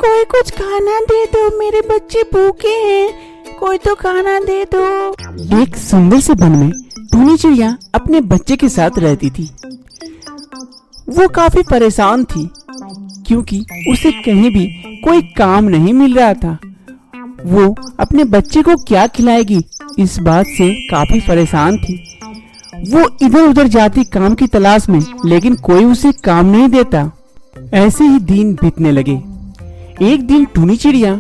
कोई कुछ खाना दे दो, मेरे बच्चे भूखे हैं, कोई तो खाना दे दो। एक सुंदर से वन में टूनी चिड़िया अपने बच्चे के साथ रहती थी। वो काफी परेशान थी क्योंकि उसे कहीं भी कोई काम नहीं मिल रहा था। वो अपने बच्चे को क्या खिलाएगी, इस बात से काफी परेशान थी। वो इधर उधर जाती काम की तलाश में, लेकिन कोई उसे काम नहीं देता। ऐसे ही दिन बीतने लगे। एक दिन टूनी चिड़िया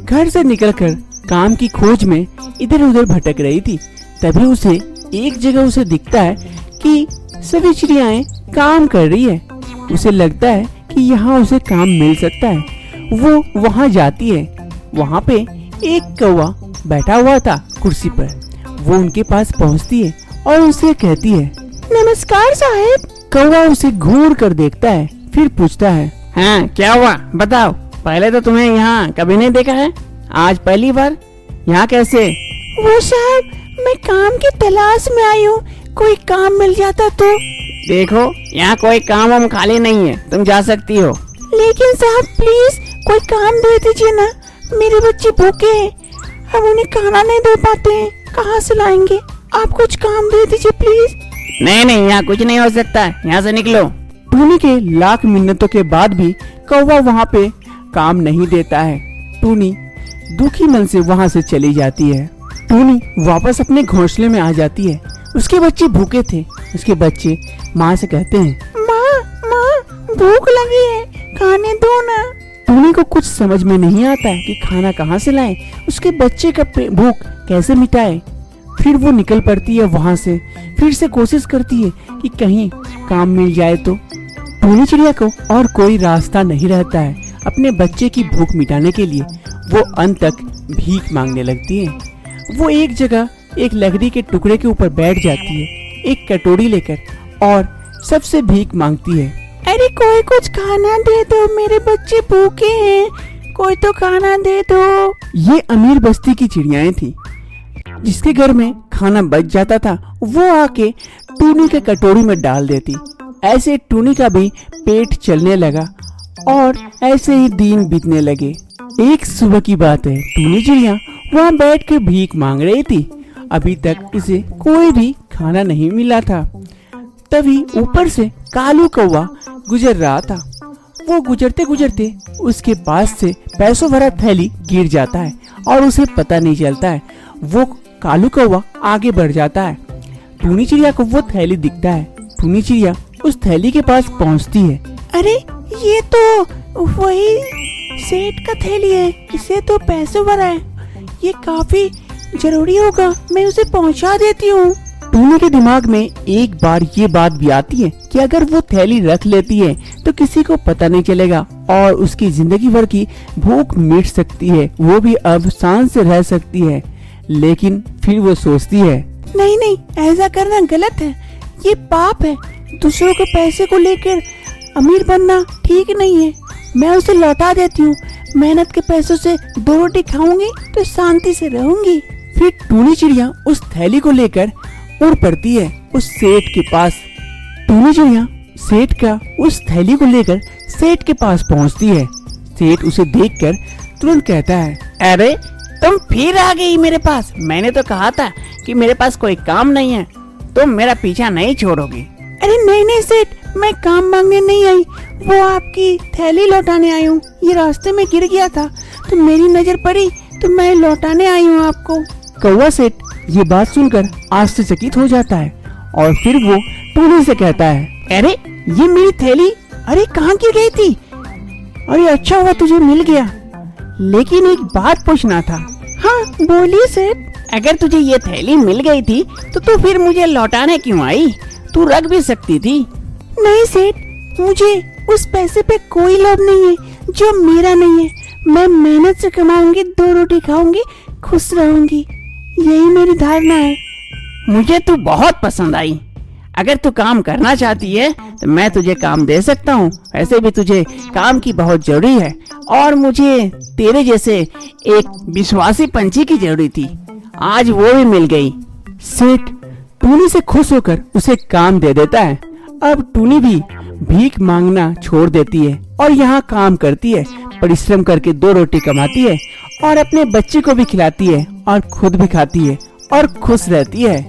घर से निकलकर काम की खोज में इधर उधर भटक रही थी। तभी उसे एक जगह उसे दिखता है कि सभी चिड़ियाएं काम कर रही है। उसे लगता है कि यहाँ उसे काम मिल सकता है। वो वहाँ जाती है। वहाँ पे एक कौवा बैठा हुआ था कुर्सी पर। वो उनके पास पहुँचती है और उसे कहती है, नमस्कार साहब। कौवा उसे घूर कर देखता है, फिर पूछता है, हाँ क्या हुआ बताओ। पहले तो तुम्हें यहाँ कभी नहीं देखा है, आज पहली बार। यहाँ कैसे? वो साहब, मैं काम की तलाश में आई हूँ, कोई काम मिल जाता तो। देखो यहाँ कोई काम हम खाली नहीं है, तुम जा सकती हो। लेकिन साहब प्लीज कोई काम दे दीजिए ना, मेरे बच्चे भूखे हैं, हम उन्हें खाना नहीं दे पाते हैं, कहाँ से लाएंगे? आप कुछ काम दे दीजिए प्लीज। नहीं नहीं, यहाँ कुछ नहीं हो सकता, यहाँ से निकलो। टूनी के लाख मिन्नतों के बाद भी कौवा वहाँ पे काम नहीं देता है। टूनी दुखी मन से वहाँ से चली जाती है। टूनी वापस अपने घोंसले में आ जाती है। उसके बच्चे भूखे थे। उसके बच्चे माँ से कहते हैं, माँ भूख लगी है, खाने दो ना। टूनी को कुछ समझ में नहीं आता है कि खाना कहाँ से लाए, उसके बच्चे का भूख कैसे मिटाए। फिर वो निकल पड़ती है वहाँ से। फिर से कोशिश करती है कि कहीं काम मिल जाए तो। टूनी चिड़िया को और कोई रास्ता नहीं रहता है अपने बच्चे की भूख मिटाने के लिए। वो अंत तक भीख मांगने लगती है। वो एक जगह एक लकड़ी के टुकड़े के ऊपर बैठ जाती है, एक कटोरी लेकर, और सबसे भीख मांगती है। अरे कोई कुछ खाना दे दो, मेरे बच्चे भूखे हैं, कोई तो खाना दे दो। ये अमीर बस्ती की चिड़ियाएं थी। जिसके घर में खाना बच जाता था वो आके टूनी के कटोरी में डाल देती। ऐसे टूनी का भी पेट चलने लगा और ऐसे ही दिन बीतने लगे। एक सुबह की बात है, टूनी चिड़िया वहाँ बैठ कर भीख मांग रही थी। अभी तक उसे कोई भी खाना नहीं मिला था। तभी ऊपर से कालू कौवा गुजर रहा था। वो गुजरते गुजरते उसके पास से पैसों भरा थैली गिर जाता है और उसे पता नहीं चलता है। वो कालू कौवा आगे बढ़ जाता है। टूनी चिड़िया को वो थैली दिखता है। टूनी चिड़िया उस थैली के पास पहुंचती है। अरे ये तो वही सेठ का थैली है, इसे तो पैसे भरा है, ये काफी जरूरी होगा, मैं उसे पहुंचा देती हूँ। टूनी के दिमाग में एक बार ये बात भी आती है कि अगर वो थैली रख लेती है तो किसी को पता नहीं चलेगा और उसकी जिंदगी भर की भूख मिट सकती है, वो भी अब शान से रह सकती है। लेकिन फिर वो सोचती है, नहीं, ऐसा करना गलत है, ये पाप है। दूसरों के पैसे को लेकर अमीर बनना ठीक नहीं है। मैं उसे लौटा देती हूँ, मेहनत के पैसों से 2 रोटी खाऊंगी तो शांति से रहूंगी। फिर टूनी चिड़िया उस थैली को लेकर उड़ पड़ती है उस सेठ के पास। टूनी चिड़िया सेठ का उस थैली को लेकर सेठ के पास पहुंचती है। सेठ उसे देखकर तुरंत कहता है, अरे तुम फिर आ गई मेरे पास। मैंने तो कहा था कि मेरे पास कोई काम नहीं है, तुम मेरा पीछा नहीं छोड़ोगी। अरे नहीं सेठ, मैं काम मांगने नहीं आई, वो आपकी थैली लौटाने आई हूँ। ये रास्ते में गिर गया था तो मेरी नजर पड़ी तो मैं लौटाने आई हूँ आपको। कौवा सेठ ये बात सुनकर आश्चर्यचकित हो जाता है और फिर वो टूनी से कहता है, अरे ये मेरी थैली, अरे कहाँ गिर गई थी? अरे अच्छा हुआ तुझे मिल गया, लेकिन एक बात पूछना था। हाँ बोलिए सेठ। अगर तुझे ये थैली मिल गई थी तो तू फिर मुझे लौटाने क्यों आई? तू रख भी सकती थी। नहीं सेठ, मुझे उस पैसे पे कोई लोभ नहीं है जो मेरा नहीं है। मैं मेहनत से कमाऊंगी, 2 रोटी खाऊंगी, खुश रहूंगी, यही मेरी धारणा है। मुझे तू बहुत पसंद आई। अगर तू काम करना चाहती है तो मैं तुझे काम दे सकता हूँ। वैसे भी तुझे काम की बहुत जरूरी है और मुझे तेरे जैसे एक विश्वासी पंछी की जरूरत थी, आज वो भी मिल गई। सेठ टूनी से खुश होकर उसे काम दे देता है। अब टूनी भी भीख मांगना छोड़ देती है और यहाँ काम करती है, परिश्रम करके 2 रोटी कमाती है और अपने बच्चे को भी खिलाती है और खुद भी खाती है और खुश रहती है।